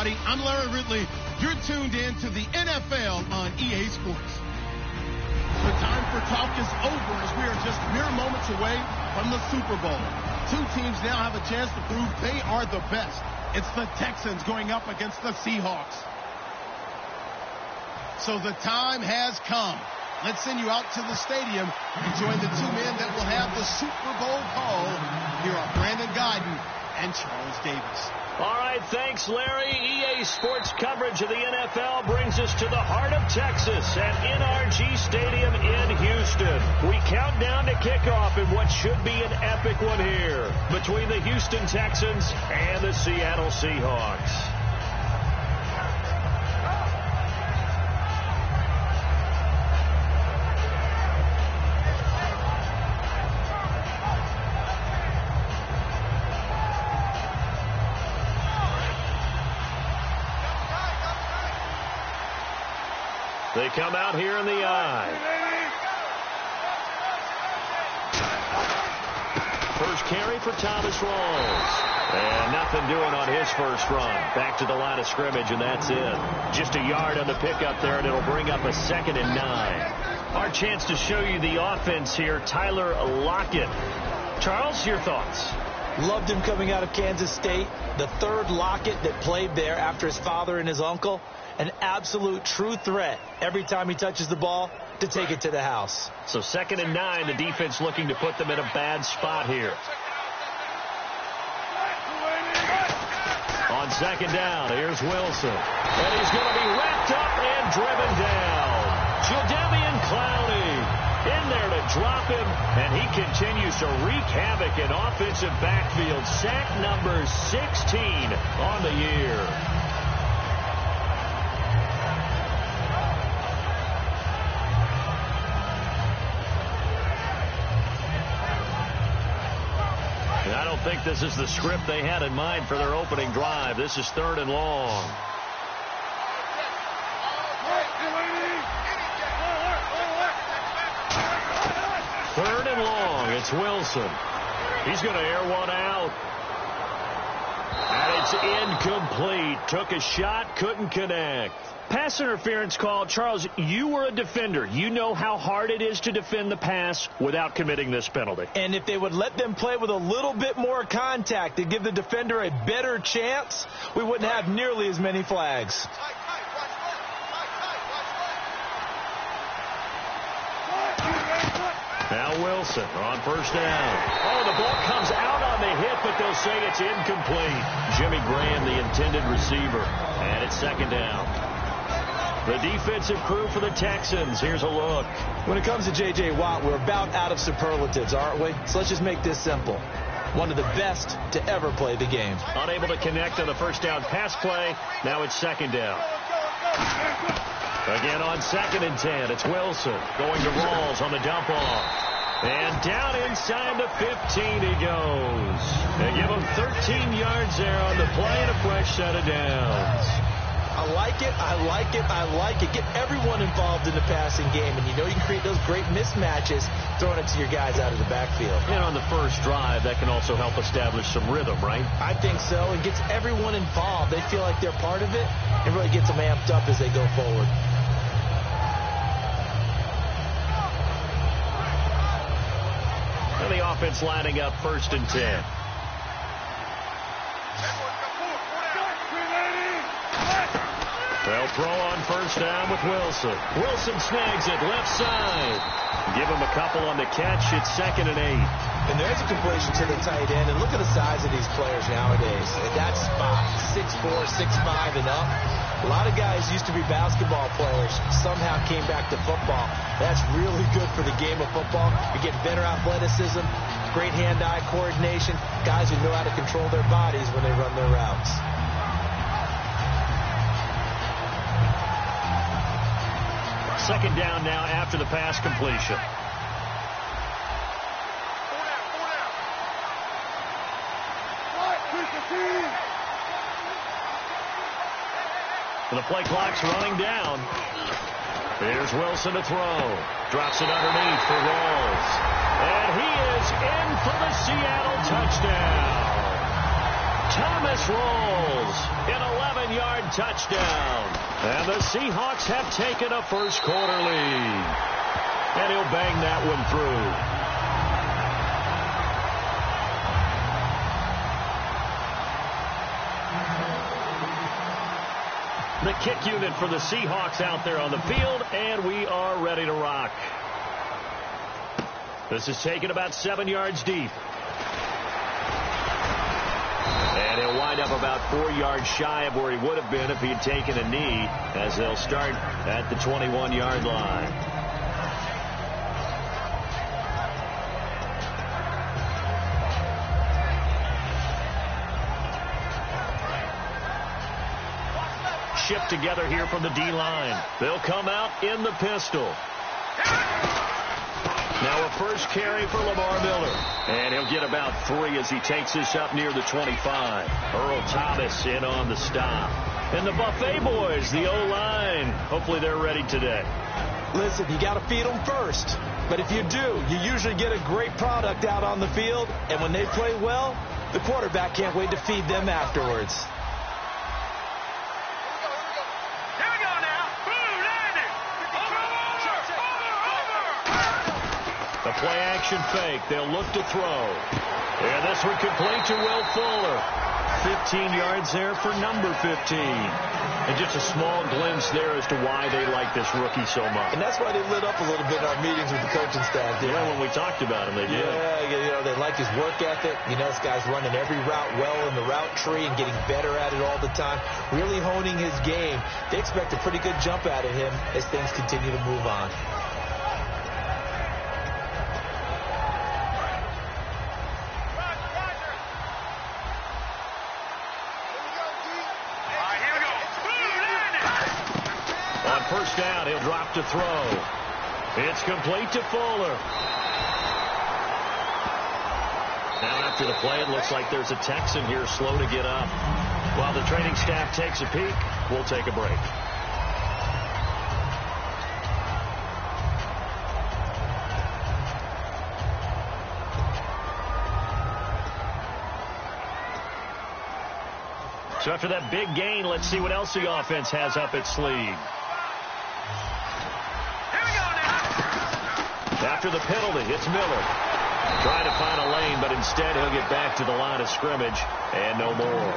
everybody. I'm Larry Ridley. You're tuned in to the NFL on EA Sports. The time for talk is over as we are just mere moments away from the Super Bowl. Two teams now have a chance to prove they are the best. It's the Texans going up against the Seahawks. So the time has come. Let's send you out to the stadium and join the two men that will have the Super Bowl call. Here are Brandon Guyton and Charles Davis. All right, thanks, Larry. EA Sports coverage of the NFL brings us to the heart of Texas at NRG Stadium in Houston. We count down to kickoff in what should be an epic one here between the Houston Texans and the Seattle Seahawks. They come out here in the eye. First carry for Thomas Rawls. And nothing doing on his first run. Back to the line of scrimmage, and that's it. Just a yard on the pickup there, and it'll bring up a 2nd and 9. Our chance to show you the offense here, Tyler Lockett. Charles, your thoughts? Loved him coming out of Kansas State. The third Lockett that played there after his father and his uncle. An absolute true threat every time he touches the ball to take it to the house. So 2nd and 9, the defense looking to put them in a bad spot here. On 2nd down, here's Wilson. And he's going to be wrapped up and driven down. Jadeveon Clowney in there to drop him, and he continues to wreak havoc in offensive backfield. Sack number 16 on the year. I don't think this is the script they had in mind for their opening drive. This is 3rd and long. Third and long. It's Wilson. He's going to air one out. And it's incomplete. Took a shot, couldn't connect. Pass interference call. Charles, you were a defender. You know how hard it is to defend the pass without committing this penalty. And if they would let them play with a little bit more contact to give the defender a better chance, we wouldn't have nearly as many flags. Now Wilson on 1st down. Oh, the ball comes out on the hit, but they'll say it's incomplete. Jimmy Graham, the intended receiver. And it's 2nd down. The defensive crew for the Texans. Here's a look. When it comes to J.J. Watt, we're about out of superlatives, aren't we? So let's just make this simple. One of the best to ever play the game. Unable to connect on the 1st down pass play. Now it's 2nd down. Again on 2nd and 10. It's Wilson going to Rawls on the dump off. And down inside the 15 he goes. They give him 13 yards there on the play and a fresh set of downs. I like it, I like it, I like it. Get everyone involved in the passing game, and you know you can create those great mismatches throwing it to your guys out of the backfield. And on the first drive, that can also help establish some rhythm, right? I think so. It gets everyone involved. They feel like they're part of it. It really gets them amped up as they go forward. And the offense lining up 1st and 10. They'll throw on 1st down with Wilson. Wilson snags it left side. Give him a couple on the catch. It's 2nd and 8. And there's a completion to the tight end. And look at the size of these players nowadays. At that spot, 6'4", 6'5", and up. A lot of guys used to be basketball players, somehow came back to football. That's really good for the game of football. You get better athleticism, great hand-eye coordination, guys who know how to control their bodies when they run their routes. Second down now after the pass completion. The play clock's running down. Here's Wilson to throw. Drops it underneath for Rawls. And he is in for the Seattle touchdown. Thomas rolls. An 11-yard touchdown. And the Seahawks have taken a first-quarter lead. And he'll bang that one through. The kick unit for the Seahawks out there on the field, and we are ready to rock. This is taken about 7 yards deep. And he'll wind up about 4 yards shy of where he would have been if he had taken a knee, as they'll start at the 21-yard line. Shipped together here from the D-line. They'll come out in the pistol. Now a first carry for Lamar Miller. And he'll get about 3 as he takes this up near the 25. Earl Thomas in on the stop. And the Buffet boys, the O-line. Hopefully they're ready today. Listen, you got to feed them first. But if you do, you usually get a great product out on the field. And when they play well, the quarterback can't wait to feed them afterwards. The play-action fake. They'll look to throw. And this one complete to Will Fuller. 15 yards there for number 15. And just a small glimpse there as to why they like this rookie so much. And that's why they lit up a little bit in our meetings with the coaching staff. Yeah, when we talked about him, they did. Yeah, they like his work ethic. This guy's running every route well in the route tree and getting better at it all the time. Really honing his game. They expect a pretty good jump out of him as things continue to move on. First down, he'll drop to throw. It's complete to Fuller. Now after the play, it looks like there's a Texan here slow to get up. While the training staff takes a peek, we'll take a break. So after that big gain, let's see what else the offense has up its sleeve. After the penalty, it's Miller. Trying to find a lane, but instead he'll get back to the line of scrimmage and no more.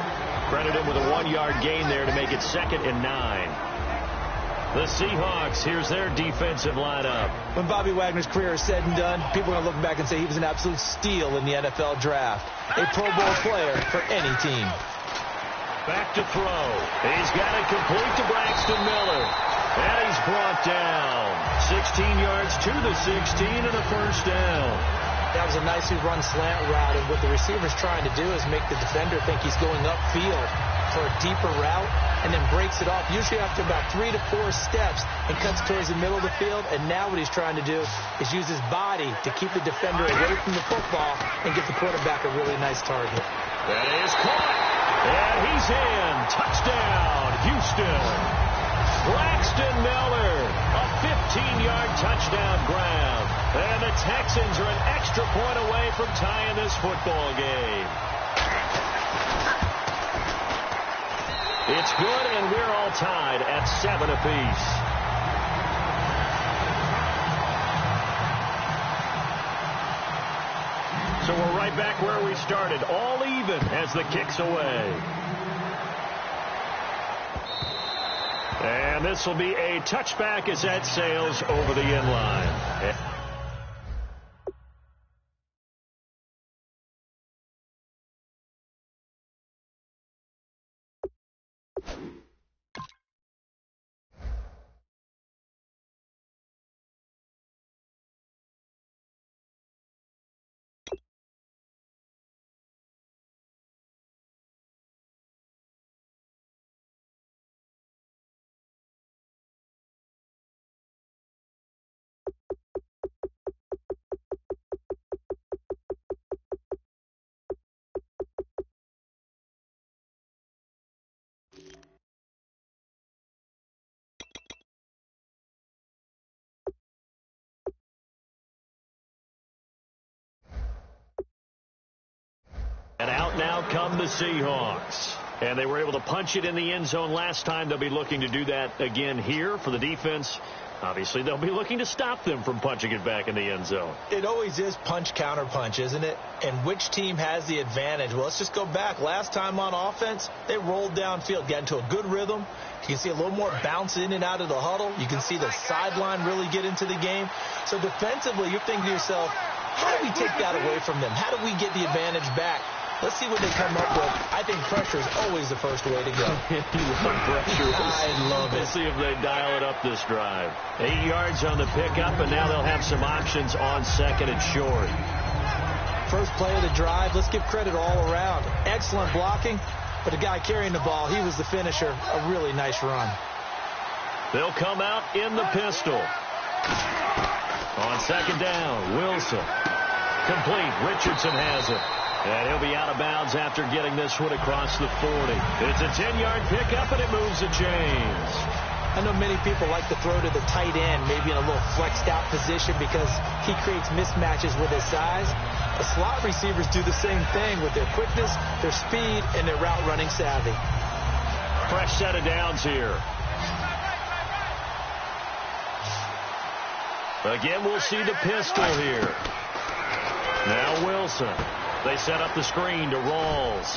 Credit him with a 1-yard gain there to make it 2nd and 9. The Seahawks, here's their defensive lineup. When Bobby Wagner's career is said and done, people are going to look back and say he was an absolute steal in the NFL draft. A Pro Bowl player for any team. Back to throw. He's got it complete to Braxton Miller. And he's brought down. 16 yards to the 16 and a first down. That was a nicely run slant route, and what the receiver's trying to do is make the defender think he's going upfield for a deeper route and then breaks it off, usually after about 3 to 4 steps, and cuts towards the middle of the field. And now what he's trying to do is use his body to keep the defender away from the football and get the quarterback a really nice target. That is caught. And he's in. Touchdown, Houston. Braxton Miller, a 15-yard touchdown grab. And the Texans are an extra point away from tying this football game. It's good, and we're all tied at 7 apiece. So we're right back where we started, all even as the kick's away. And this will be a touchback as that sails over the end line. And out now come the Seahawks. And they were able to punch it in the end zone last time. They'll be looking to do that again here for the defense. Obviously, they'll be looking to stop them from punching it back in the end zone. It always is punch, counter punch, isn't it? And which team has the advantage? Well, let's just go back. Last time on offense, they rolled downfield, got into a good rhythm. You can see a little more bounce in and out of the huddle. You can see the sideline really get into the game. So defensively, you're thinking to yourself, how do we take that away from them? How do we get the advantage back? Let's see what they come up with. I think pressure is always the first way to go. I love it. We'll see if they dial it up this drive. 8 yards on the pickup, and now they'll have some options on second and short. First play of the drive, let's give credit all around. Excellent blocking, but the guy carrying the ball, he was the finisher. A really nice run. They'll come out in the pistol. On second down, Wilson. Complete. Richardson has it. And he'll be out of bounds after getting this one across the 40. It's a 10-yard pickup, and it moves the chains. I know many people like to throw to the tight end, maybe in a little flexed out position because he creates mismatches with his size. The slot receivers do the same thing with their quickness, their speed, and their route running savvy. Fresh set of downs here. Again, we'll see the pistol here. Now Wilson. They set up the screen to Rawls.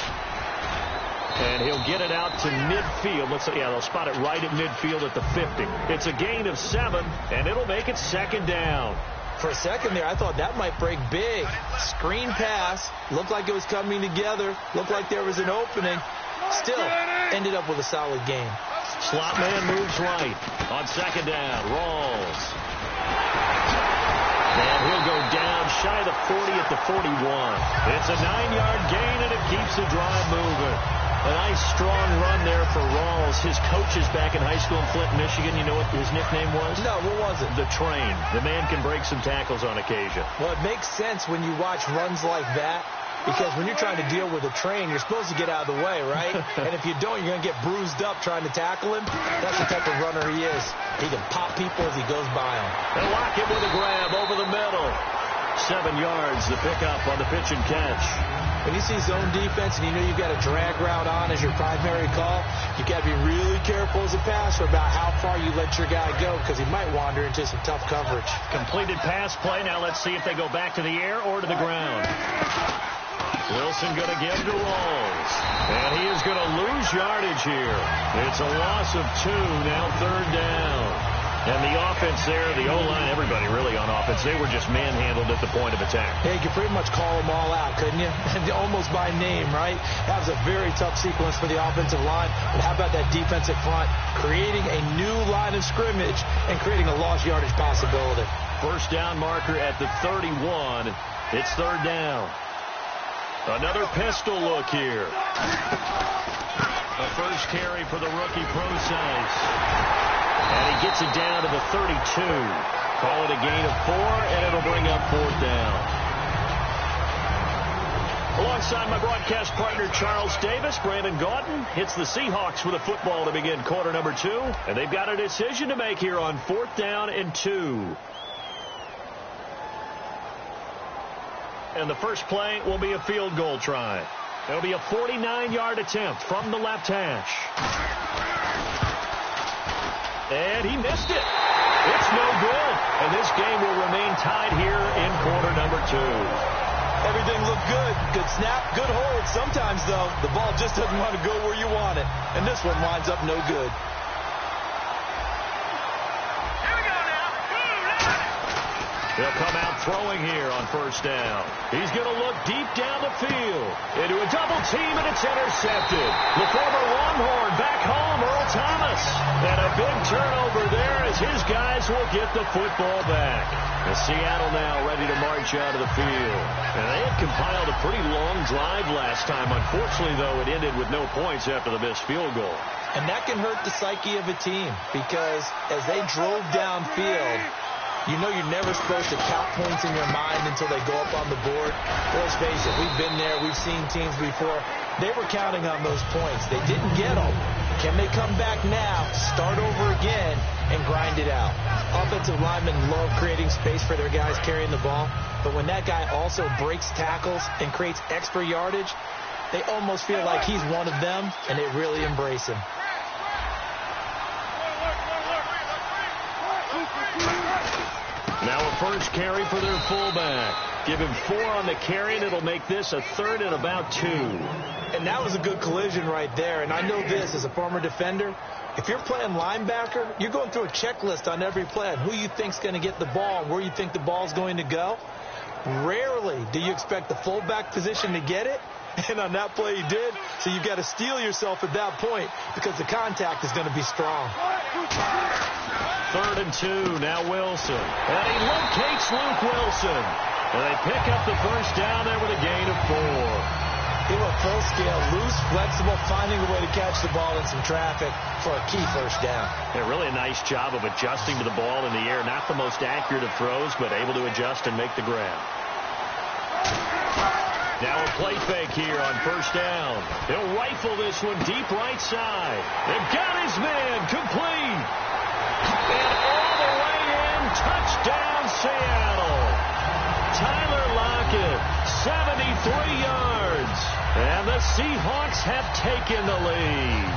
And he'll get it out to midfield. Looks like, yeah, they'll spot it right at midfield at the 50. It's a gain of 7, and it'll make it second down. For a second there, I thought that might break big. Screen pass. Looked like it was coming together. Looked like there was an opening. Still, ended up with a solid game. Slot man moves right. On second down, Rawls. And he'll go down shy of the 40 at the 41. It's a 9-yard gain, and it keeps the drive moving. A nice, strong run there for Rawls. His coach is back in high school in Flint, Michigan. You know what his nickname was? No, what was it? The Train. The man can break some tackles on occasion. Well, it makes sense when you watch runs like that, because when you're trying to deal with a train, you're supposed to get out of the way, right? And if you don't, you're going to get bruised up trying to tackle him. That's the type of runner he is. He can pop people as he goes by them. And lock him with a grab over the middle. 7 yards, the pickup on the pitch and catch. When you see zone defense and you know you've got a drag route on as your primary call, you got to be really careful as a passer about how far you let your guy go, because he might wander into some tough coverage. Completed pass play. Now let's see if they go back to the air or to the ground. Wilson going to give to Rawls. And he is going to lose yardage here. It's a loss of 2, now third down. And the offense there, the O-line, everybody really on offense, they were just manhandled at the point of attack. Yeah, you could pretty much call them all out, couldn't you? Almost by name, right? That was a very tough sequence for the offensive line. But how about that defensive front? Creating a new line of scrimmage and creating a lost yardage possibility. First down marker at the 31. It's third down. Another pistol look here. The first carry for the rookie Procise. And he gets it down to the 32. Call it a gain of 4, and it'll bring up fourth down. Alongside my broadcast partner, Charles Davis, Brandon Gaudin hits the Seahawks with a football to begin quarter number 2. And they've got a decision to make here on fourth down and 2. And the first play will be a field goal try. It'll be a 49-yard attempt from the left hash. And he missed it. It's no good. And this game will remain tied here in quarter number 2. Everything looked good. Good snap, good hold. Sometimes, though, the ball just doesn't want to go where you want it. And this one winds up no good. They'll come out throwing here on first down. He's going to look deep down the field. Into a double team, and it's intercepted. The former Longhorn back home, Earl Thomas. And a big turnover there as his guys will get the football back. And Seattle now ready to march out of the field. And they had compiled a pretty long drive last time. Unfortunately, though, it ended with no points after the missed field goal. And that can hurt the psyche of a team, because as they drove downfield, you know you're never supposed to count points in your mind until they go up on the board. Let's face it, we've been there. We've seen teams before. They were counting on those points. They didn't get them. Can they come back now, start over again, and grind it out? Offensive linemen love creating space for their guys carrying the ball. But when that guy also breaks tackles and creates extra yardage, they almost feel like he's one of them, and they really embrace him. Now a first carry for their fullback. Give him 4 on the carry, and it'll make this a 3rd and about 2. And that was a good collision right there. And I know this as a former defender. If you're playing linebacker, you're going through a checklist on every play on who you think's going to get the ball and where you think the ball's going to go. Rarely do you expect the fullback position to get it. And on that play he did. So you've got to steel yourself at that point because the contact is going to be strong. 3rd and 2. Now Wilson. And he locates Luke Wilson. And they pick up the first down there with a gain of 4. He went full scale, loose, flexible, finding a way to catch the ball in some traffic for a key first down. Yeah, really a nice job of adjusting to the ball in the air. Not the most accurate of throws, but able to adjust and make the grab. Now a play fake here on first down. He'll rifle this one deep right side. They've got his man complete. And all the way in, touchdown Seattle. Tyler Lockett, 73 yards. And the Seahawks have taken the lead.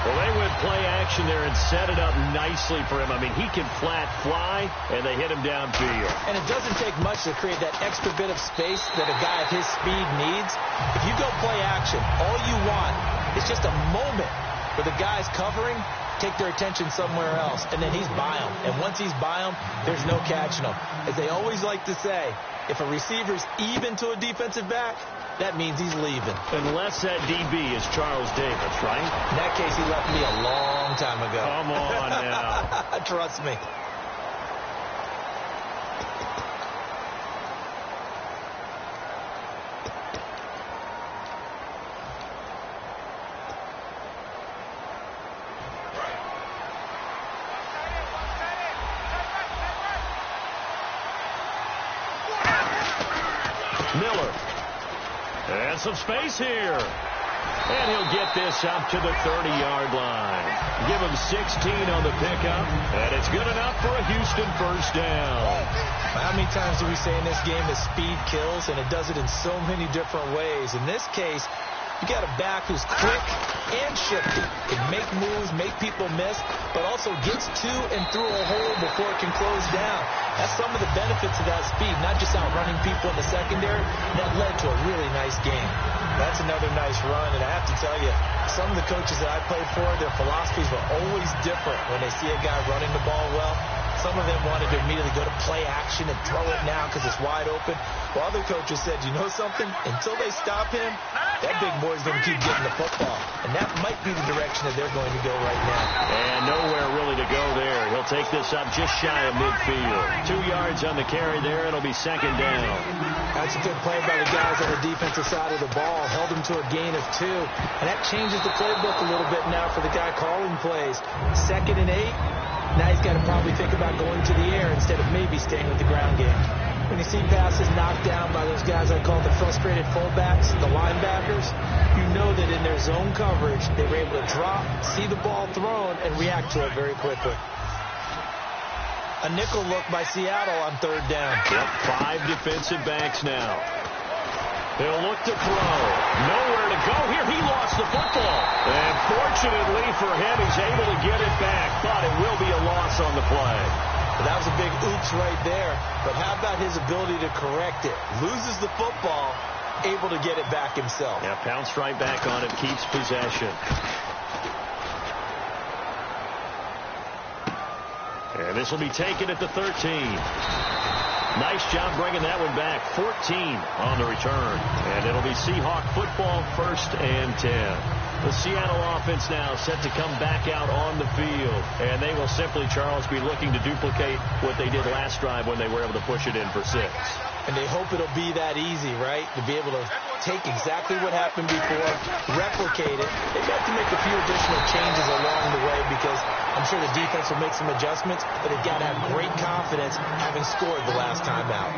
Well, they went play action there and set it up nicely for him. I mean, he can flat fly, and they hit him downfield. And it doesn't take much to create that extra bit of space that a guy at his speed needs. If you go play action, all you want is just a moment where the guy's covering, take their attention somewhere else, and then he's by him. And once he's by him, there's no catching him. As they always like to say, if a receiver's even to a defensive back, that means he's leaving. Unless that DB is Charles Davis, right? In that case, he left me a long time ago. Come on now. Trust me. Miller. And some space here. And he'll get this up to the 30-yard line. Give him 16 on the pickup. And it's good enough for a Houston first down. How many times do we say in this game that speed kills, and it does it in so many different ways? In this case, you got a back who's quick and shifty, can make moves, make people miss, but also gets to and through a hole before it can close down. That's some of the benefits of that speed, not just outrunning people in the secondary. That led to a really nice game. That's another nice run, and I have to tell you, some of the coaches that I played for, their philosophies were always different when they see a guy running the ball well. Some of them wanted to immediately go to play action and throw it now because it's wide open. While other coaches said, you know something? Until they stop him, that big boy's going to keep getting the football. And that might be the direction that they're going to go right now. And nowhere really to go there. He'll take this up just shy of midfield. 2 yards on the carry there. It'll be second down. That's a good play by the guys on the defensive side of the ball. Held him to a gain of 2. And that changes the playbook a little bit now for the guy calling plays. 2nd and 8. Now he's got to probably think about going to the air instead of maybe staying with the ground game. When you see passes knocked down by those guys I call the frustrated fullbacks, the linebackers, you know that in their zone coverage, they were able to drop, see the ball thrown, and react to it very quickly. A nickel look by Seattle on 3rd down. Yep, 5 defensive backs now. He'll look to throw. Nowhere to go here. He lost the football. And fortunately for him, he's able to get it back. Thought it will be a loss on the play. But that was a big oops right there. But how about his ability to correct it? Loses the football, able to get it back himself. Yeah, pounced right back on it, keeps possession. And this will be taken at the 13. Nice job bringing that one back. 14 on the return. And it'll be Seahawk football, 1st and 10. The Seattle offense now set to come back out on the field. And they will simply, Charles, be looking to duplicate what they did last drive when they were able to push it in for 6. And they hope it'll be that easy, right? To be able to take exactly what happened before, replicate it. They've got to make a few additional changes along the way because I'm sure the defense will make some adjustments, but they've got to have great confidence having scored the last time out.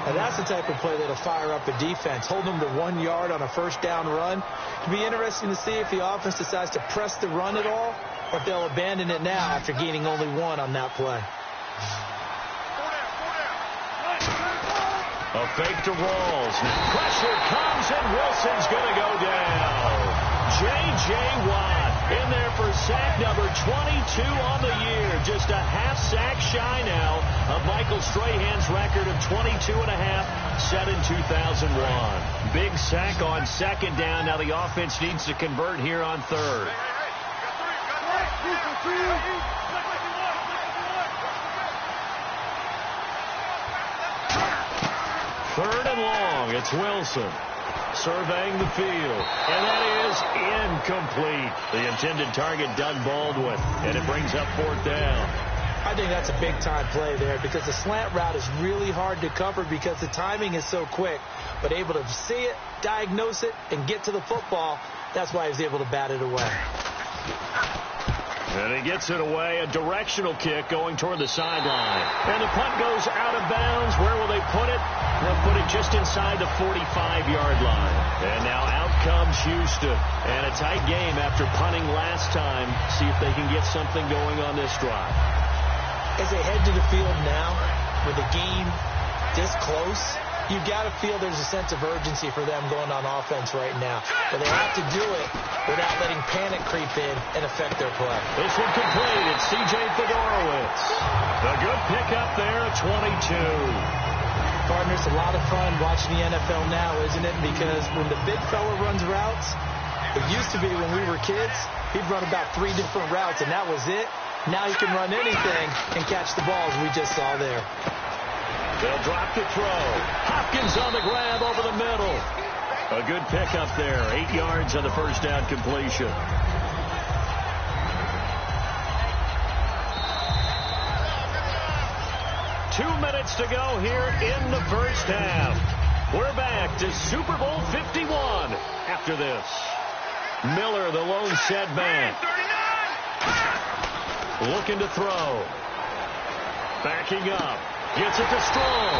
And that's the type of play that'll fire up a defense. Hold them to 1 yard on a first down run. It'll be interesting to see if the offense decides to press the run at all or if they'll abandon it now after gaining only 1 on that play. A fake to Rawls. Pressure comes, and Wilson's going to go down. J.J. Watt in there for sack number 22 on the year. Just a half sack shy now of Michael Strahan's record of 22.5 set in 2001. Big sack on second down. Now the offense needs to convert here on third. Third and long. It's Wilson surveying the field, and that is incomplete. The intended target, Doug Baldwin, and it brings up fourth down. I think that's a big-time play there because the slant route is really hard to cover because the timing is so quick. But able to see it, diagnose it, and get to the football, that's why he was able to bat it away. And he gets it away, a directional kick going toward the sideline. And the punt goes out of bounds. Where will they put it? They'll put it just inside the 45-yard line. And now out comes Houston. And a tight game after punting last time. See if they can get something going on this drive. As they head to the field now, with the game this close, you've got to feel there's a sense of urgency for them going on offense right now. But they have to do it without letting panic creep in and affect their play. This one complete. It's C.J. Fedorowicz. A good pickup there at 22. Partner, it's a lot of fun watching the NFL now, isn't it? Because when the big fella runs routes, it used to be when we were kids, he'd run about 3 different routes, and that was it. Now he can run anything and catch the balls we just saw there. They'll drop to throw. Hopkins on the grab over the middle. A good pickup there. 8 yards on the first down completion. Two minutes to go here in the first half. We're back to Super Bowl 51 after this. Miller, the lone setback. Looking to throw. Backing up. Gets it to Strong.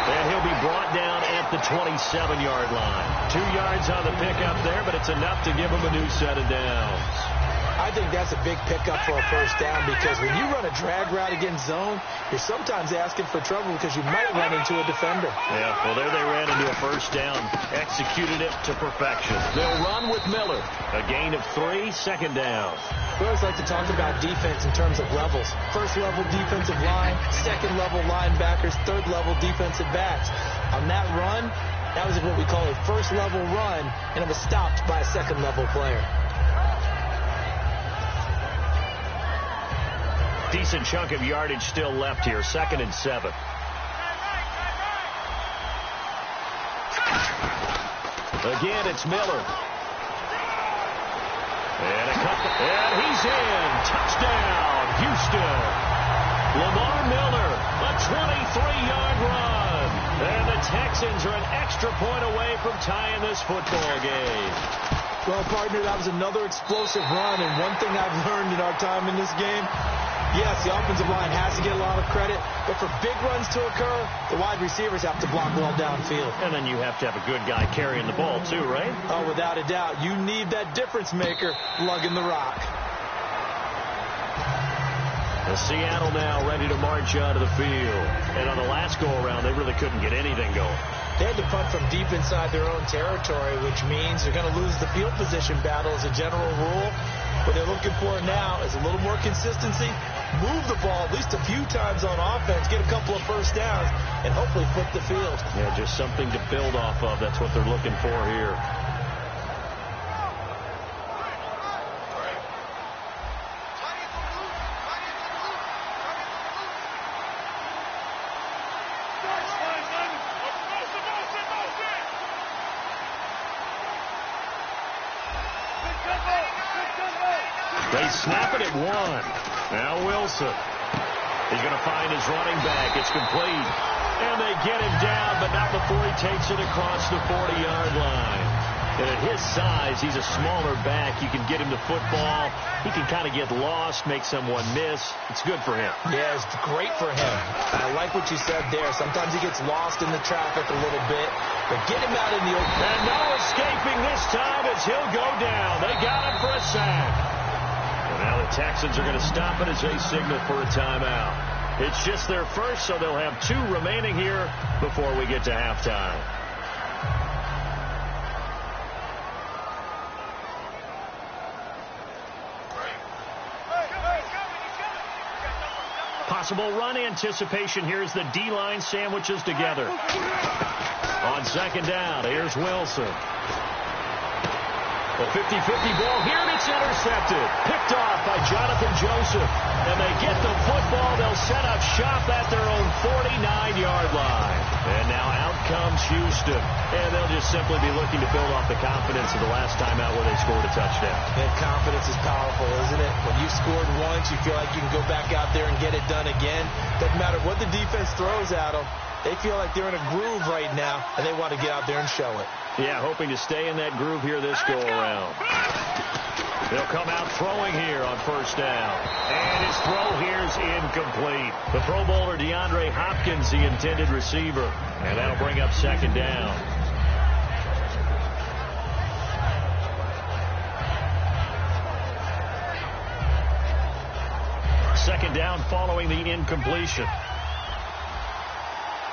And he'll be brought down at the 27-yard line. 2 yards on the pickup there, but it's enough to give him a new set of downs. I think that's a big pickup for a first down because when you run a drag route against zone, you're sometimes asking for trouble because you might run into a defender. Yeah, well, there they ran into a first down. Executed it to perfection. They'll run with Miller. A gain of 3, second down. We always like to talk about defense in terms of levels. First-level defensive line, second-level linebackers, third-level defensive backs. On that run, that was what we call a first-level run, and it was stopped by a second-level player. Decent chunk of yardage still left here. 2nd and 7. Again, it's Miller. And he's in. Touchdown, Houston. Lamar Miller, a 23-yard run. And the Texans are an extra point away from tying this football game. Well, partner, that was another explosive run. And one thing I've learned in our time in this game, yes, the offensive line has to get a lot of credit, but for big runs to occur, the wide receivers have to block well downfield. And then you have to have a good guy carrying the ball too, right? Oh, without a doubt. You need that difference maker lugging the rock. Seattle now ready to march out of the field. And on the last go-around, they really couldn't get anything going. They had to punt from deep inside their own territory, which means they're going to lose the field position battle as a general rule. What they're looking for now is a little more consistency, move the ball at least a few times on offense, get a couple of first downs, and hopefully flip the field. Yeah, just something to build off of. That's what they're looking for here. They snap it at 1. Now Wilson. He's going to find his running back. It's complete. And they get him down, but not before he takes it across the 40-yard line. And at his size, he's a smaller back. You can get him the football. He can kind of get lost, make someone miss. It's good for him. Yeah, it's great for him. I like what you said there. Sometimes he gets lost in the traffic a little bit, but get him out in the open. And no escaping this time as he'll go down. They got him for a sack. And now the Texans are going to stop it as they signal for a timeout. It's just their first, so they'll have 2 remaining here before we get to halftime. Possible run anticipation. Here's the D-line sandwiches together. On second down, here's Wilson. The 50-50 ball here, and it's intercepted. Picked off by Jonathan Joseph. And they get the football. They'll set up shop at their own 49-yard line. And now out comes Houston. And they'll just simply be looking to build off the confidence of the last time out where they scored a touchdown. And confidence is powerful, isn't it? When you've scored once, you feel like you can go back out there and get it done again. Doesn't matter what the defense throws at them. They feel like they're in a groove right now, and they want to get out there and show it. Yeah, hoping to stay in that groove here this go-around. They'll come out throwing here on first down. And his throw here is incomplete. The Pro Bowler DeAndre Hopkins, the intended receiver. And that'll bring up second down. Second down following the incompletion.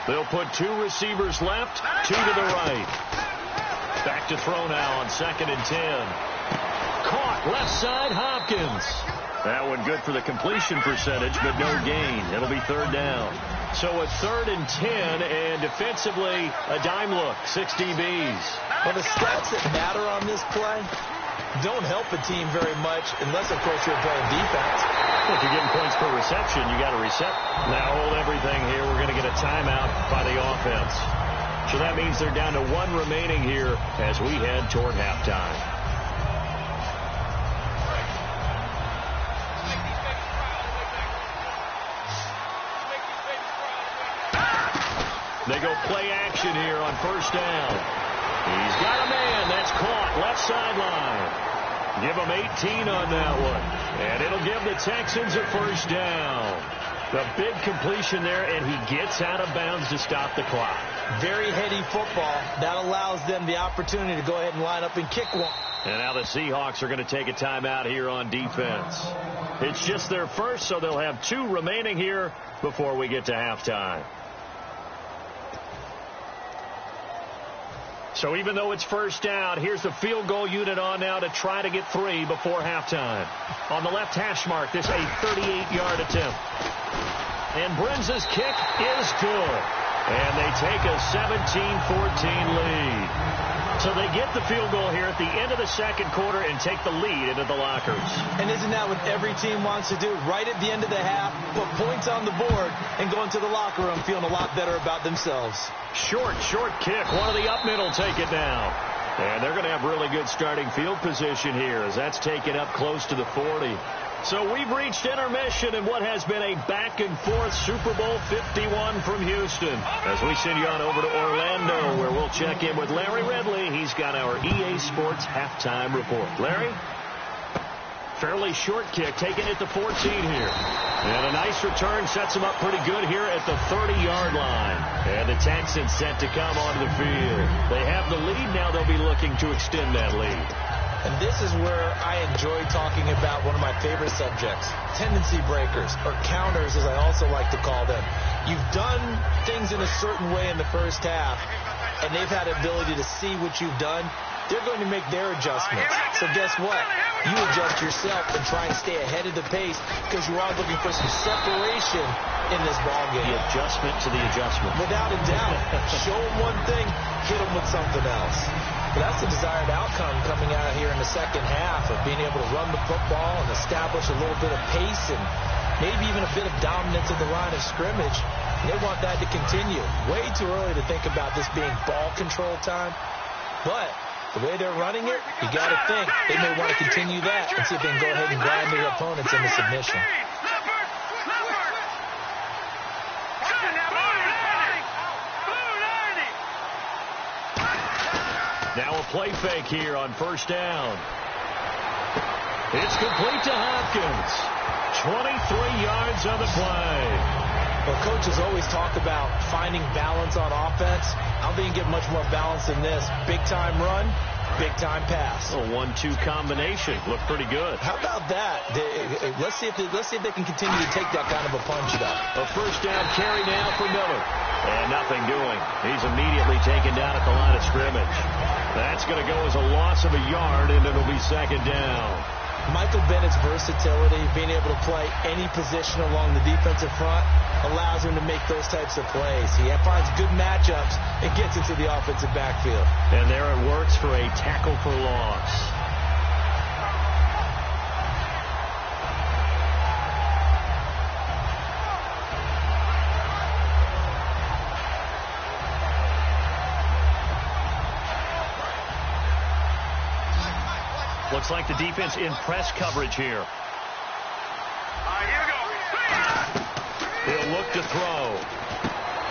They'll put 2 receivers left, 2 to the right. Back to throw now on second and 10. Caught left side, Hopkins. That one good for the completion percentage, but no gain. It'll be third down. So a 3rd and 10, and defensively, a dime look, 6 DBs. Well, the stats that matter on this play don't help a team very much, unless, of course, you're playing defense. If you're getting points per reception, you got to reset. Now hold everything here. We're going to get a timeout by the offense. So that means they're down to 1 remaining here as we head toward halftime. They go play action here on first down. He's got a man. That's caught left sideline. Give him 18 on that one. And it'll give the Texans a first down. The big completion there, and he gets out of bounds to stop the clock. Very heady football. That allows them the opportunity to go ahead and line up and kick one. And now the Seahawks are going to take a timeout here on defense. It's just their first, so they'll have 2 remaining here before we get to halftime. So even though it's first down, here's the field goal unit on now to try to get 3 before halftime. On the left hash mark, this a 38-yard attempt. And Brenza's kick is good. And they take a 17-14 lead. So they get the field goal here at the end of the second quarter and take the lead into the lockers. And isn't that what every team wants to do? Right at the end of the half, put points on the board and go into the locker room feeling a lot better about themselves. Short kick. One of the up middle take it down. And they're going to have really good starting field position here as that's taken up close to the 40. So we've reached intermission in what has been a back-and-forth Super Bowl 51 from Houston. As we send you on over to Orlando, where we'll check in with Larry Ridley. He's got our EA Sports halftime report. Larry? Fairly short kick, taken at the 14 here. And a nice return sets him up pretty good here at the 30-yard line. And the Texans set to come onto the field. They have the lead. Now they'll be looking to extend that lead. And this is where I enjoy talking about one of my favorite subjects, tendency breakers, or counters as I also like to call them. You've done things in a certain way in the first half, and they've had the ability to see what you've done. They're going to make their adjustments. So guess what? You adjust yourself and try and stay ahead of the pace because you are looking for some separation in this ballgame. The adjustment to the adjustment. Without a doubt. Show them one thing, hit them with something else. But that's the desired outcome coming out here in the second half of being able to run the football and establish a little bit of pace and maybe even a bit of dominance at the line of scrimmage. And they want that to continue. Way too early to think about this being ball control time. But the way they're running it, you got to think they may want to continue that and see if they can go ahead and grind their opponents into submission. Now a play fake here on first down. It's complete to Hopkins. 23 yards on the play. Well, coaches always talk about finding balance on offense. I don't think you get much more balance than this. Big-time run, Big-time pass. A 1-2 combination. Looked pretty good. How about that? Let's see if they can continue to take that kind of a punch, though. A first down carry now for Miller. And nothing doing. He's immediately taken down at the line of scrimmage. That's going to go as a loss of a yard, and it'll be second down. Michael Bennett's versatility, being able to play any position along the defensive front, allows him to make those types of plays. He finds good matchups and gets into the offensive backfield. And there it works for a tackle for loss. Looks like the defense in press coverage here. Here we go. He'll look to throw.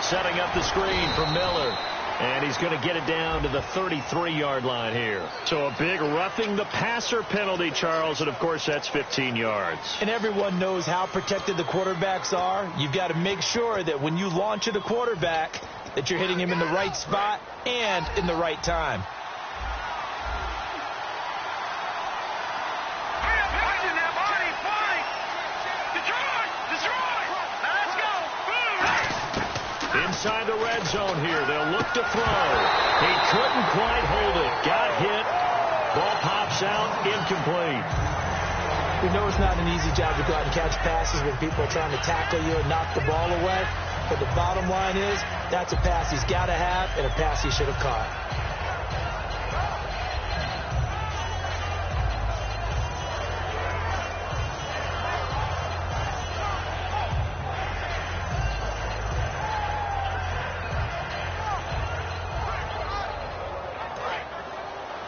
Setting up the screen for Miller. And he's going to get it down to the 33-yard line here. So a big roughing the passer penalty, Charles. And, of course, that's 15 yards. And everyone knows how protected the quarterbacks are. You've got to make sure that when you launch at a quarterback that you're hitting him in the right spot and in the right time. Inside the red zone here. They'll look to throw. He couldn't quite hold it. Got hit. Ball pops out. Incomplete. We know it's not an easy job to go out and catch passes when people are trying to tackle you and knock the ball away. But the bottom line is that's a pass he's got to have and a pass he should have caught.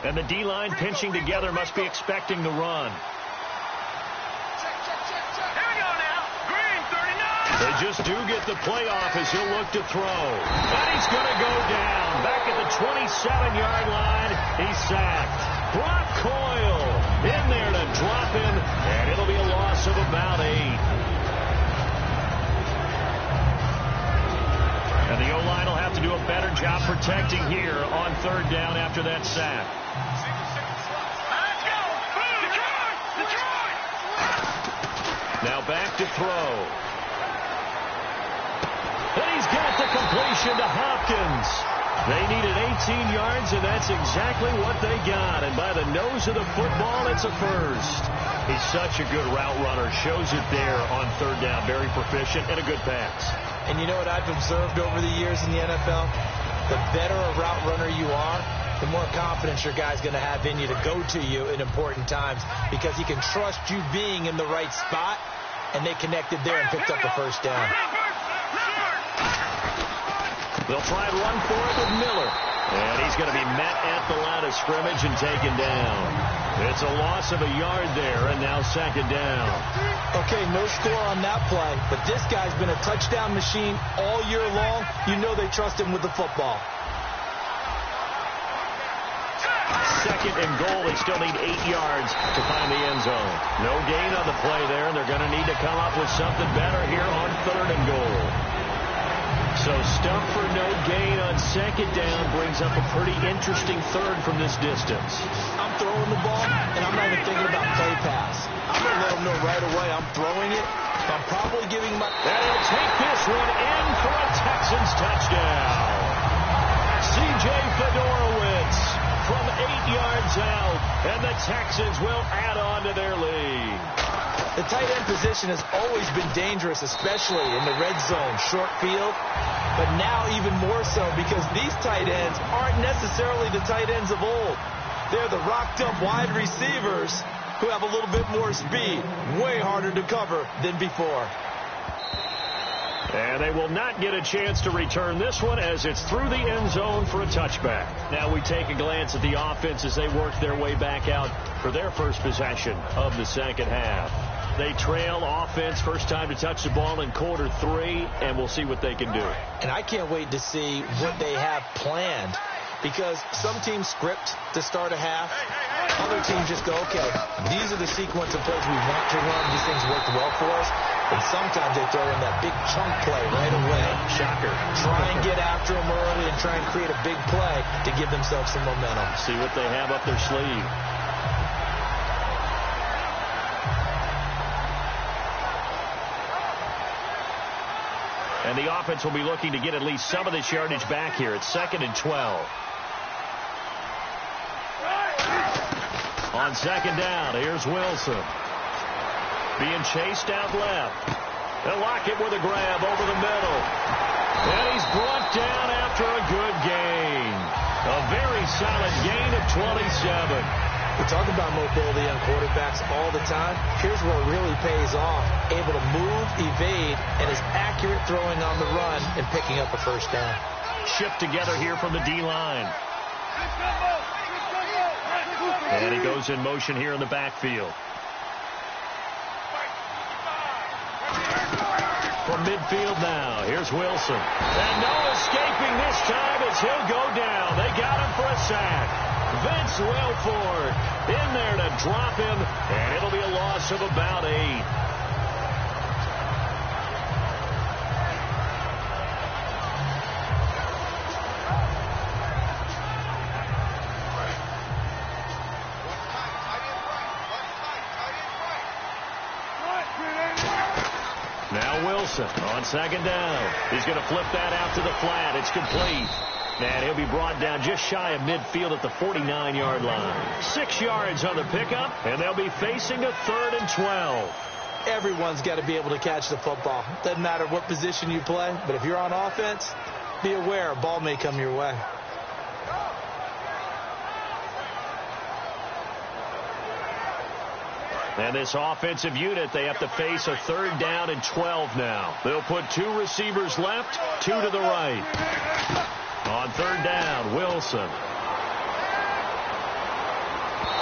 And the D-line pinching together must be expecting the run. Here we go now. Green, 39. They just do get the playoff as he'll look to throw. And he's going to go down. Back at the 27-yard line. He's sacked. Brock Coyle in there to drop him. And it'll be a loss of about 8. And the O-line will have to do a better job protecting here on third down after that sack. Let's go. Detroit. Now back to throw. And he's got the completion to Hopkins. They needed 18 yards, and that's exactly what they got. And by the nose of the football, it's a first. He's such a good route runner. Shows it there on third down. Very proficient and a good pass. And you know what I've observed over the years in the NFL? The better a route runner you are, the more confidence your guy's going to have in you to go to you in important times because he can trust you being in the right spot, and they connected there and picked up the first down. They'll try and run for it with Miller. And he's going to be met at the line of scrimmage and taken down. It's a loss of a yard there, and now second down. Okay, no score on that play, but this guy's been a touchdown machine all year long. You know they trust him with the football. Second and goal. They still need 8 yards to find the end zone. No gain on the play there, and they're going to need to come up with something better here on third and goal. So stuff for no gain on second down brings up a pretty interesting third from this distance. I'm throwing the ball, and I'm not even thinking about play pass. I'm going to let them know right away I'm throwing it. I'm probably giving my... And he'll take this one in for a Texans touchdown. C.J. Fedorowicz from 8 yards out, and the Texans will add on to their lead. The tight end position has always been dangerous, especially in the red zone, short field. But now even more so because these tight ends aren't necessarily the tight ends of old. They're the rocked-up wide receivers who have a little bit more speed, way harder to cover than before. And they will not get a chance to return this one as it's through the end zone for a touchback. Now we take a glance at the offense as they work their way back out for their first possession of the second half. They trail offense, first time to touch the ball in quarter 3, and we'll see what they can do. And I can't wait to see what they have planned because some teams script to start a half. Other teams just go, okay, these are the sequence of plays we want to run. These things worked well for us. And sometimes they throw in that big chunk play right away. Shocker. Try and get after them early and try and create a big play to give themselves some momentum. See what they have up their sleeve. And the offense will be looking to get at least some of this yardage back here. It's 2nd and 12. On 2nd down, here's Wilson. Being chased out left. They'll lock it with a grab over the middle. And he's brought down after a good gain. A very solid gain of 27. We talk about mobility on quarterbacks all the time. Here's where it really pays off. Able to move, evade, and is accurate throwing on the run and picking up a first down. Shift together here from the D-line. And he goes in motion here in the backfield. From midfield now, here's Wilson. And no escaping this time as he'll go down. They got him for a sack. Vince Wilford in there to drop him, and it'll be a loss of about 8. Now Wilson on 2nd down. He's going to flip that out to the flat. It's complete. And he'll be brought down just shy of midfield at the 49-yard line. 6 yards on the pickup, and they'll be facing a 3rd and 12. Everyone's got to be able to catch the football. Doesn't matter what position you play, but if you're on offense, be aware a ball may come your way. And this offensive unit, they have to face a 3rd down and 12 now. They'll put 2 receivers left, 2 to the right. On 3rd down, Wilson.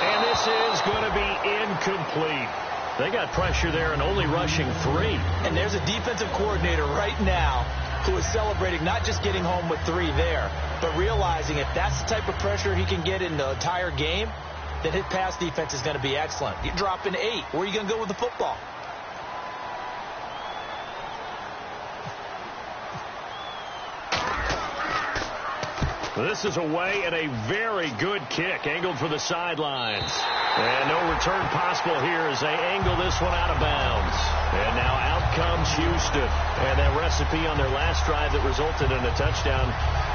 And this is going to be incomplete. They got pressure there and only rushing 3. And there's a defensive coordinator right now who is celebrating not just getting home with 3 there, but realizing if that's the type of pressure he can get in the entire game, then his pass defense is going to be excellent. You're dropping 8. Where are you going to go with the football? This is away and a very good kick angled for the sidelines. And no return possible here as they angle this one out of bounds. And now out comes Houston. And that recipe on their last drive that resulted in a touchdown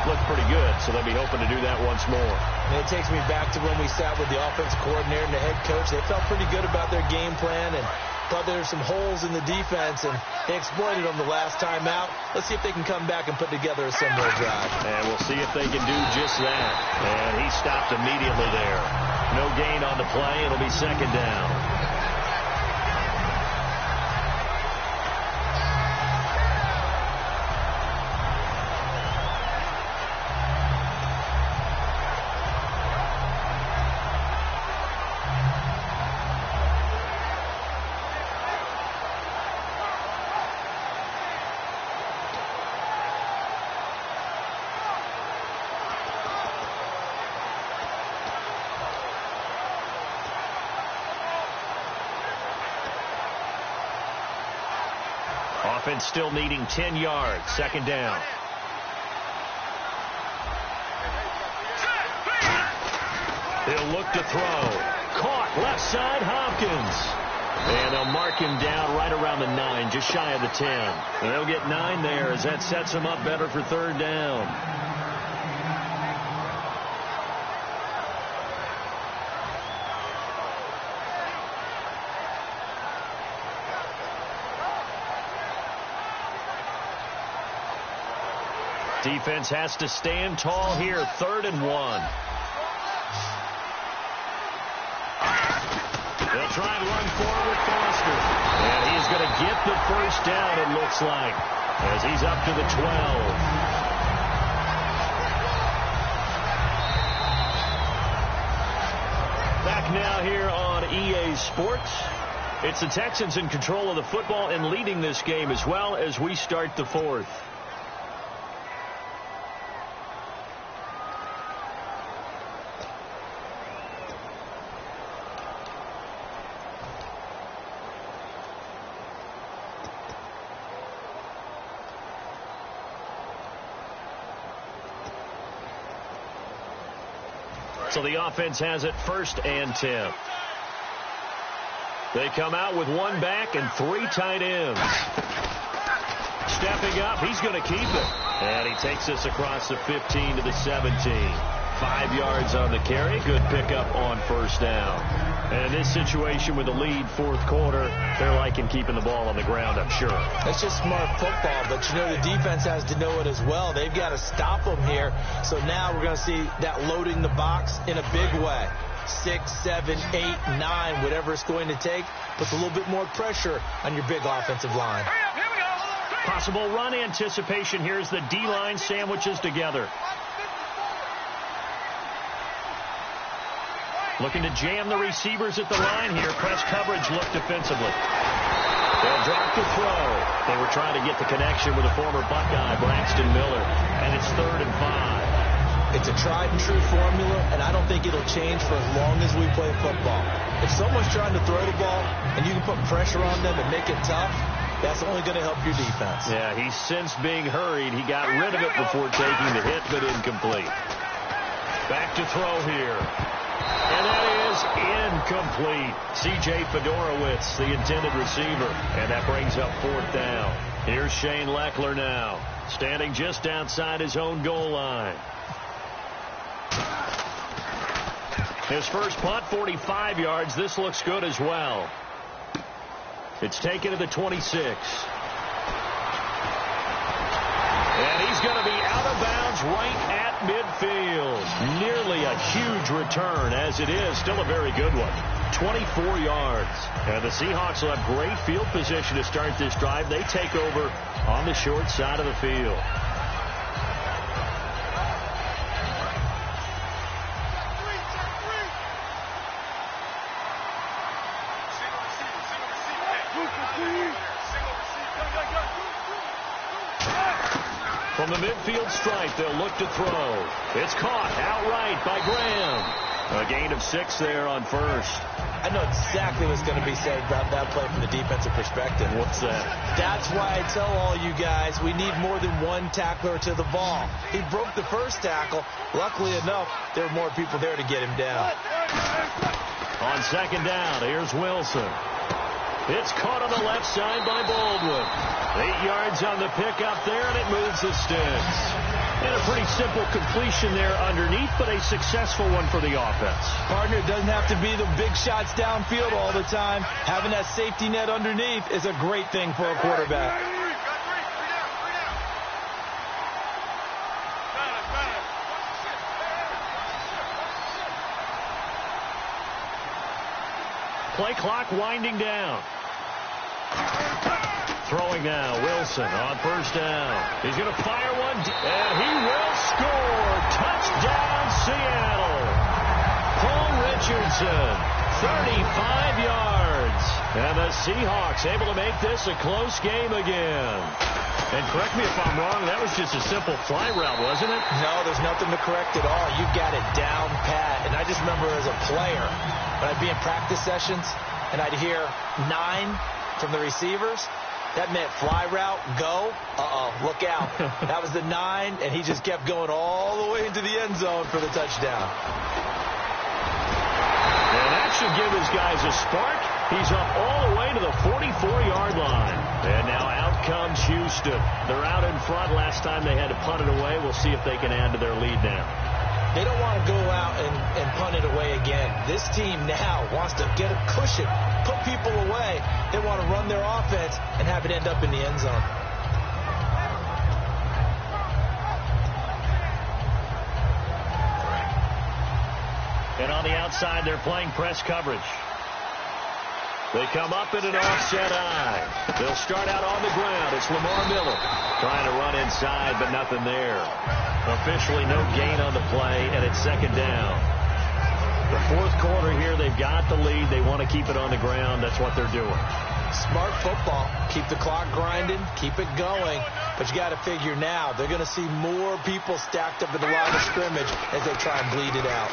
looked pretty good. So they'll be hoping to do that once more. And it takes me back to when we sat with the offensive coordinator and the head coach. They felt pretty good about their game plan and thought there were some holes in the defense, and they exploited them the last time out. Let's see if they can come back and put together a similar drive. And we'll see if they can do just that. And he stopped immediately there. No gain on the play. It'll be 2nd down. Offense still needing 10 yards. 2nd down. He'll look to throw. Caught left side, Hopkins. And they'll mark him down right around the 9, just shy of the 10. And they'll get 9 there as that sets him up better for 3rd down. Defense has to stand tall here. 3rd and 1. They'll try and run forward with Foster. And he's going to get the first down, it looks like, as he's up to the 12. Back now here on EA Sports. It's the Texans in control of the football and leading this game as well as we start the 4th. So the offense has it 1st and 10. They come out with 1 back and 3 tight ends. Stepping up, he's going to keep it. And he takes this across the 15 to the 17. 5 yards on the carry. Good pickup on 1st down. And in this situation with the lead 4th quarter, they're liking keeping the ball on the ground, I'm sure. That's just smart football, but you know the defense has to know it as well. They've got to stop them here. So now we're going to see that loading the box in a big way. 6, 7, 8, 9, whatever it's going to take, puts a little bit more pressure on your big offensive line. Possible run anticipation here as the D-line sandwiches together. Looking to jam the receivers at the line here. Press coverage look defensively. They'll drop the throw. They were trying to get the connection with a former Buckeye, Braxton Miller, and it's 3rd and 5. It's a tried-and-true formula, and I don't think it'll change for as long as we play football. If someone's trying to throw the ball and you can put pressure on them and make it tough, that's only going to help your defense. Yeah, he's since being hurried. He got rid of it before taking the hit, but incomplete. Back to throw here. And that is incomplete. C.J. Fedorowicz, the intended receiver. And that brings up 4th down. Here's Shane Leckler now, standing just outside his own goal line. His first punt, 45 yards. This looks good as well. It's taken to the 26. And he's going to be out of bounds right at midfield. Nearly a huge return as it is. Still a very good one. 24 yards. And the Seahawks will have great field position to start this drive. They take over on the short side of the field. From the midfield stripe, they'll look to throw. It's caught outright by Graham. A gain of 6 there on 1st. I know exactly what's going to be said about that play from the defensive perspective. What's that? That's why I tell all you guys we need more than one tackler to the ball. He broke the first tackle. Luckily enough, there were more people there to get him down. On 2nd down, here's Wilson. It's caught on the left side by Baldwin. 8 yards on the pickup there, and it moves the sticks. And a pretty simple completion there underneath, but a successful one for the offense. Partner, it doesn't have to be the big shots downfield all the time. Having that safety net underneath is a great thing for a quarterback. Play clock winding down. Throwing now, Wilson on 1st down. He's going to fire one, and he will score. Touchdown, Seattle. Paul Richardson, 35 yards. And the Seahawks able to make this a close game again. And correct me if I'm wrong, that was just a simple fly route, wasn't it? No, there's nothing to correct at all. You got it down pat. And I just remember as a player, when I'd be in practice sessions, and I'd hear 9 from the receivers, that meant fly route, go, look out. That was the 9, and he just kept going all the way into the end zone for the touchdown. And that should give his guys a spark. He's up all the way to the 44-yard line. And now out comes Houston. They're out in front. Last time they had to punt it away. We'll see if they can add to their lead now. They don't want to go out and punt it away again. This team now wants to get a cushion, put people away. They want to run their offense and have it end up in the end zone. And on the outside, they're playing press coverage. They come up in an offset eye. They'll start out on the ground. It's Lamar Miller trying to run inside, but nothing there. Officially no gain on the play, and it's 2nd down. The 4th quarter here, they've got the lead. They want to keep it on the ground. That's what they're doing. Smart football. Keep the clock grinding. Keep it going. But you got to figure now, they're going to see more people stacked up in the line of scrimmage as they try and bleed it out.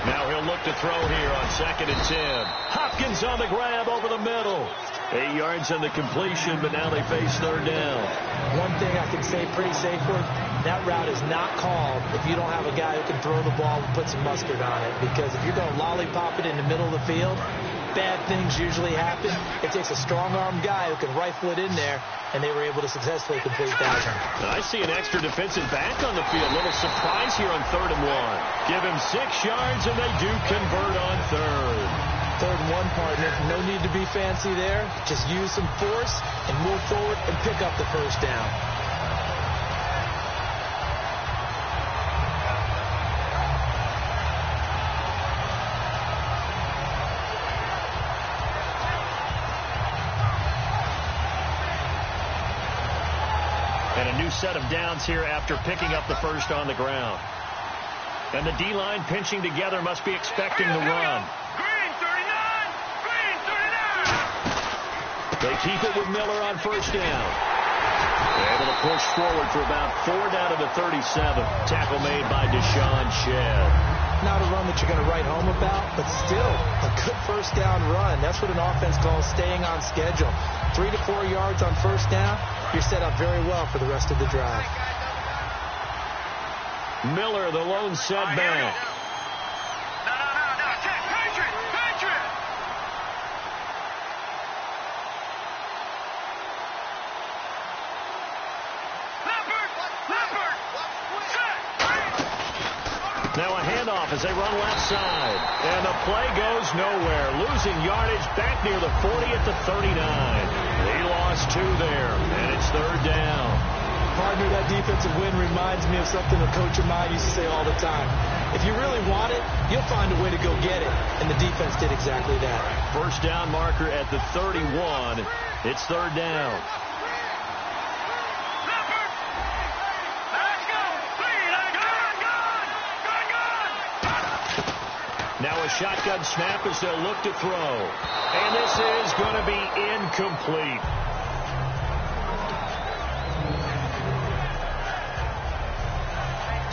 Now he'll look to throw here on 2nd and 10. Hopkins on the grab over the middle. 8 yards on the completion, but now they face 3rd down. One thing I can say pretty safely, that route is not called if you don't have a guy who can throw the ball and put some mustard on it. Because if you're going to lollipop it in the middle of the field, bad things usually happen. It takes a strong-armed guy who can rifle it in there, and they were able to successfully complete that one. I see an extra defensive back on the field. Little surprise here on 3rd and 1. Give him 6 yards, and they do convert on 3rd. 3rd and 1, partner. No need to be fancy there. Just use some force and move forward and pick up the 1st down. And a new set of downs here after picking up the 1st on the ground. And the D-line pinching together must be expecting the run. Green 39! Green 39! They keep it with Miller on 1st down. Able to push forward for about 4 down to the 37. Tackle made by Deshaun Shedd. Not a run that you're going to write home about, but still a good 1st down run. That's what an offense calls staying on schedule. 3 to 4 yards on 1st down. You're set up very well for the rest of the drive. Miller, the lone setback. No. Patriot! Leopard! Set! Now a handoff as they run left side. And the play goes nowhere. Losing yardage back near the 40 at the 39. They lost 2 there, and it's 3rd down. Partner, that defensive win reminds me of something a coach of mine used to say all the time. If you really want it, you'll find a way to go get it. And the defense did exactly that. 1st down marker at the 31. It's 3rd down. Leopard! Let's go! Gun! Now a shotgun snap as they'll look to throw. And this is going to be incomplete.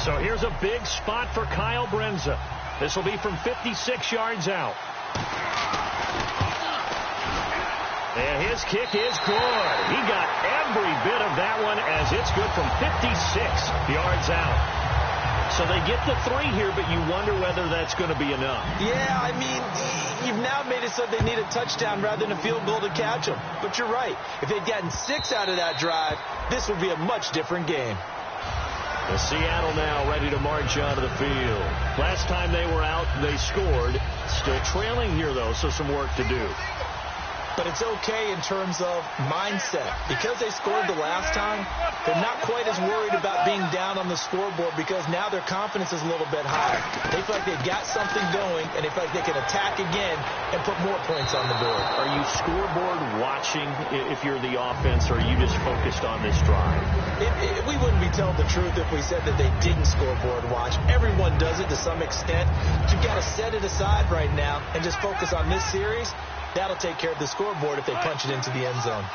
So here's a big spot for Kyle Brenza. This will be from 56 yards out. And his kick is good. He got every bit of that one as it's good from 56 yards out. So they get the 3 here, but you wonder whether that's going to be enough. Yeah, I mean, you've now made it so they need a touchdown rather than a field goal to catch them. But you're right. If they'd gotten 6 out of that drive, this would be a much different game. The Seattle now ready to march onto the field. Last time they were out, they scored. Still trailing here, though, so some work to do. But it's okay in terms of mindset. Because they scored the last time, they're not quite as worried about being down on the scoreboard because now their confidence is a little bit higher. They feel like they've got something going, and they feel like they can attack again and put more points on the board. Are you scoreboard watching if you're the offense, or are you just focused on this drive? We wouldn't be telling the truth if we said that they didn't scoreboard watch. Everyone does it to some extent. But you've got to set it aside right now and just focus on this series. That'll take care of the scoreboard if they punch it into the end zone.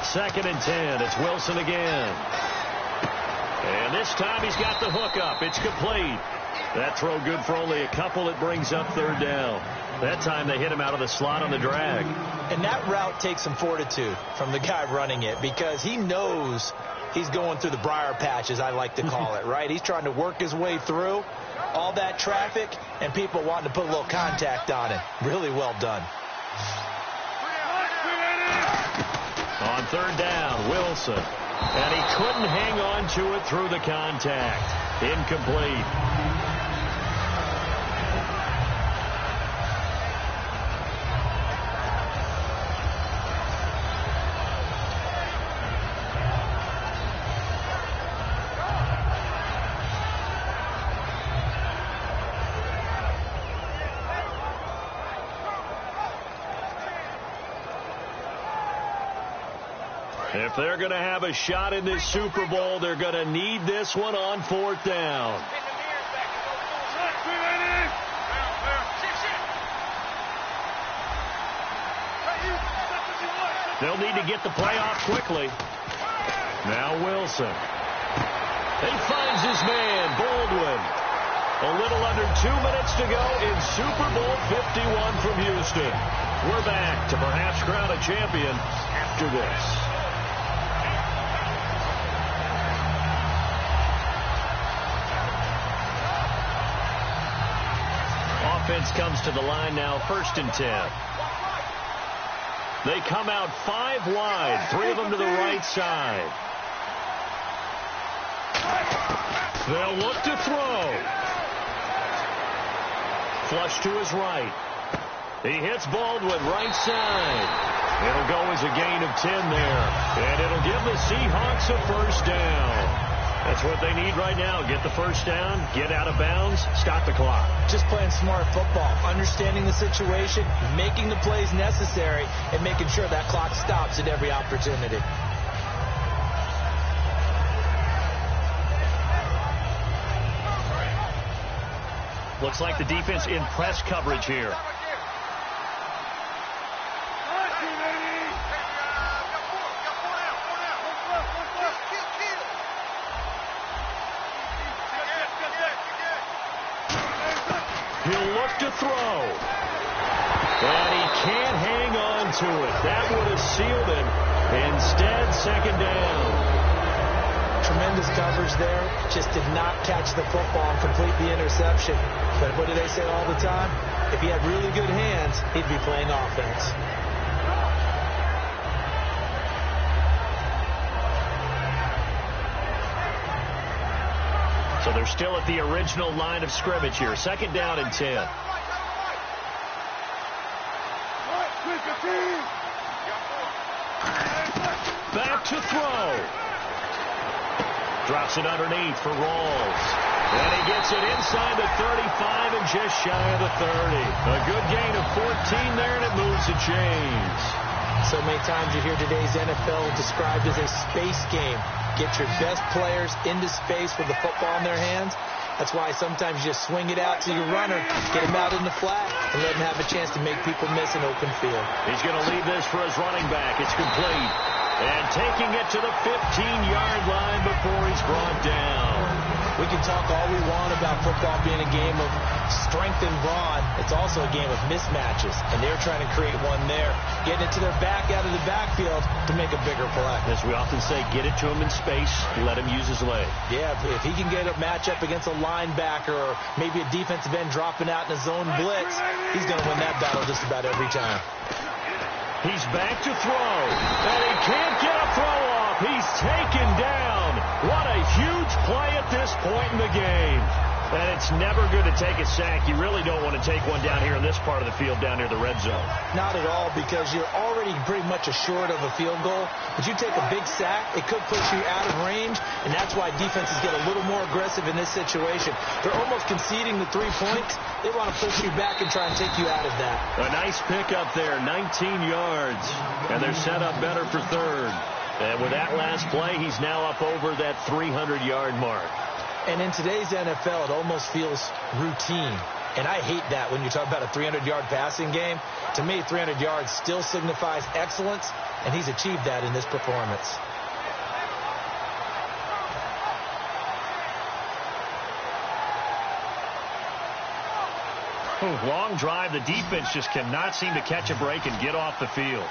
Second and 10. It's Wilson again. And this time he's got the hook up. It's complete. That throw good for only a couple. It brings up 3rd down. That time they hit him out of the slot on the drag. And that route takes some fortitude from the guy running it because he knows he's going through the briar patch, as I like to call it, right? He's trying to work his way through all that traffic and people wanting to put a little contact on it. Really well done. On 3rd down, Wilson. And he couldn't hang on to it through the contact. Incomplete. If they're going to have a shot in this Super Bowl, they're going to need this one on 4th down. They'll need to get the play off quickly. Now Wilson. He finds his man, Baldwin. A little under 2 minutes to go in Super Bowl 51 from Houston. We're back to perhaps crown a champion after this. Offense comes to the line now, 1st and 10. They come out 5 wide, 3 of them to the right side. They'll look to throw. Flush to his right. He hits Baldwin right side. It'll go as a gain of 10 there. And it'll give the Seahawks a 1st down. That's what they need right now. Get the 1st down, get out of bounds, stop the clock. Just playing smart football, understanding the situation, making the plays necessary, and making sure that clock stops at every opportunity. Looks like the defense in press coverage here. He'll look to throw. And he can't hang on to it. That would have sealed him. Instead, 2nd down. Tremendous coverage there. Just did not catch the football and complete the interception. But what do they say all the time? If he had really good hands, he'd be playing offense. So they're still at the original line of scrimmage here. 2nd down and 10. Back to throw. Drops it underneath for Rawls. And he gets it inside the 35 and just shy of the 30. A good gain of 14 there, and it moves the chains. So many times you hear today's NFL described as a space game. Get your best players into space with the football in their hands. That's why sometimes you just swing it out to your runner, get him out in the flat, and let him have a chance to make people miss an open field. He's going to leave this for his running back. It's complete. And taking it to the 15-yard line before he's brought down. We can talk all we want about football being a game of strength and brawn. It's also a game of mismatches, and they're trying to create one there, getting it to their back out of the backfield to make a bigger play. As we often say, get it to him in space, let him use his leg. Yeah, if he can get a matchup against a linebacker or maybe a defensive end dropping out in a zone blitz, he's going to win that battle just about every time. He's back to throw, and he can't get a throw off. He's taken down. What a huge play at this point in the game. And it's never good to take a sack. You really don't want to take one down here in this part of the field, down near the red zone. Not at all, because you're already pretty much assured of a field goal. But you take a big sack, it could push you out of range, and that's why defenses get a little more aggressive in this situation. They're almost conceding the 3 points. They want to push you back and try and take you out of that. A nice pickup there, 19 yards, and they're set up better for 3rd. And with that last play, he's now up over that 300-yard mark. And in today's NFL, it almost feels routine. And I hate that when you talk about a 300-yard passing game. To me, 300 yards still signifies excellence, and he's achieved that in this performance. Long drive. The defense just cannot seem to catch a break and get off the field.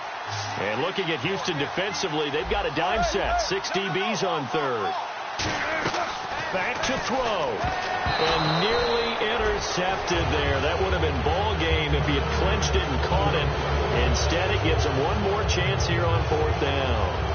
And looking at Houston defensively, they've got a dime set. 6 DBs on 3rd. Back to throw. And nearly intercepted there. That would have been ball game if he had clinched it and caught it. Instead, it gives him one more chance here on 4th down.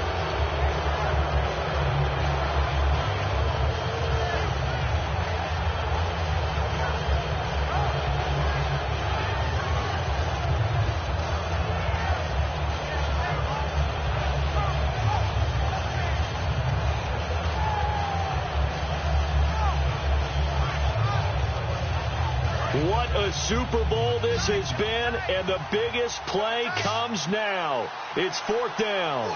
What a Super Bowl this has been, and the biggest play comes now. It's 4th down.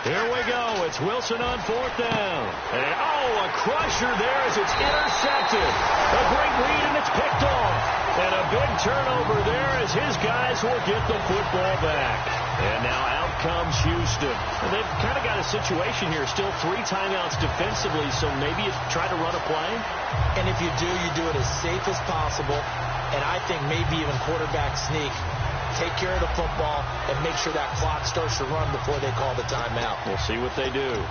Here we go. It's Wilson on 4th down. And, a crusher there as it's intercepted. A great read, and it's picked off. And a big turnover there as his guys will get the football back. And now out comes Houston. And they've kind of got a situation here. Still 3 timeouts defensively, so maybe you try to run a play. And if you do it as safe as possible. And I think maybe even quarterback sneak. Take care of the football and make sure that clock starts to run before they call the timeout. We'll see what they do.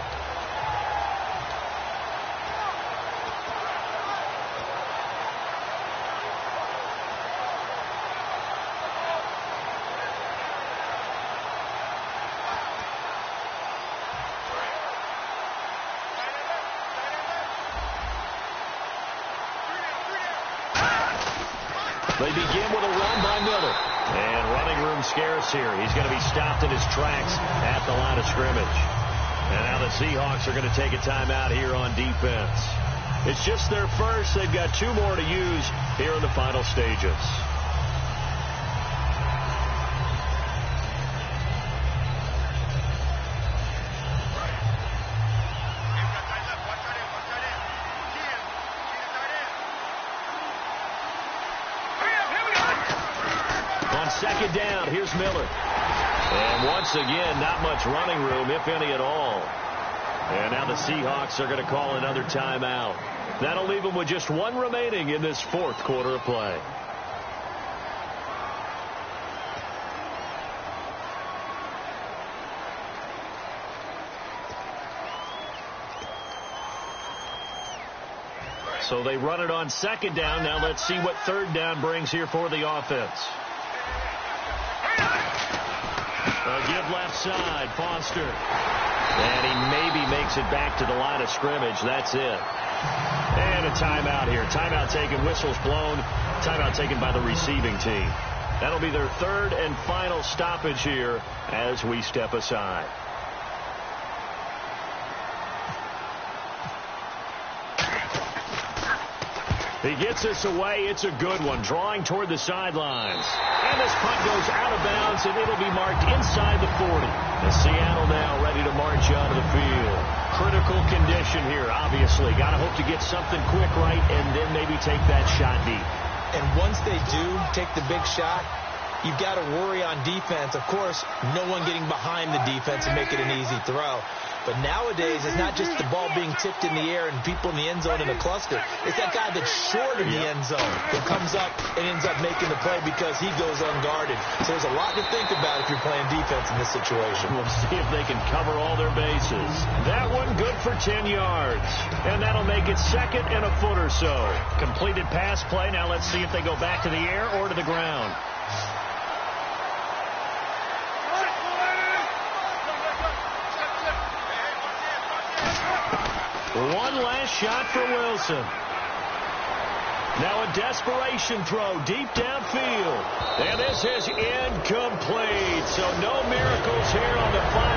They begin with a run by Miller. And running room scarce here. He's going to be stopped in his tracks at the line of scrimmage. And now the Seahawks are going to take a timeout here on defense. It's just their first. They've got 2 more to use here in the final stages. Second down, here's Miller. And once again, not much running room, if any at all. And now the Seahawks are going to call another timeout. That'll leave them with just 1 remaining in this 4th quarter of play. So they run it on 2nd down. Now let's see what 3rd down brings here for the offense. Give left side, Foster. And he maybe makes it back to the line of scrimmage. That's it. And a timeout here. Timeout taken, whistles blown. Timeout taken by the receiving team. That'll be their 3rd and final stoppage here as we step aside. He gets this away. It's a good one. Drawing toward the sidelines. And this punt goes out of bounds, and it'll be marked inside the 40. And Seattle now ready to march onto the field. Critical condition here, obviously. Got to hope to get something quick right and then maybe take that shot deep. And once they do take the big shot, you've got to worry on defense. Of course, no one getting behind the defense and make it an easy throw. But nowadays, it's not just the ball being tipped in the air and people in the end zone in a cluster. It's that guy that's short of the end zone that comes up and ends up making the play because he goes unguarded. So there's a lot to think about if you're playing defense in this situation. We'll see if they can cover all their bases. That one good for 10 yards. And that'll make it 2nd and a foot or so. Completed pass play. Now let's see if they go back to the air or to the ground. One last shot for Wilson. Now a desperation throw deep downfield. And this is incomplete. So no miracles here on the final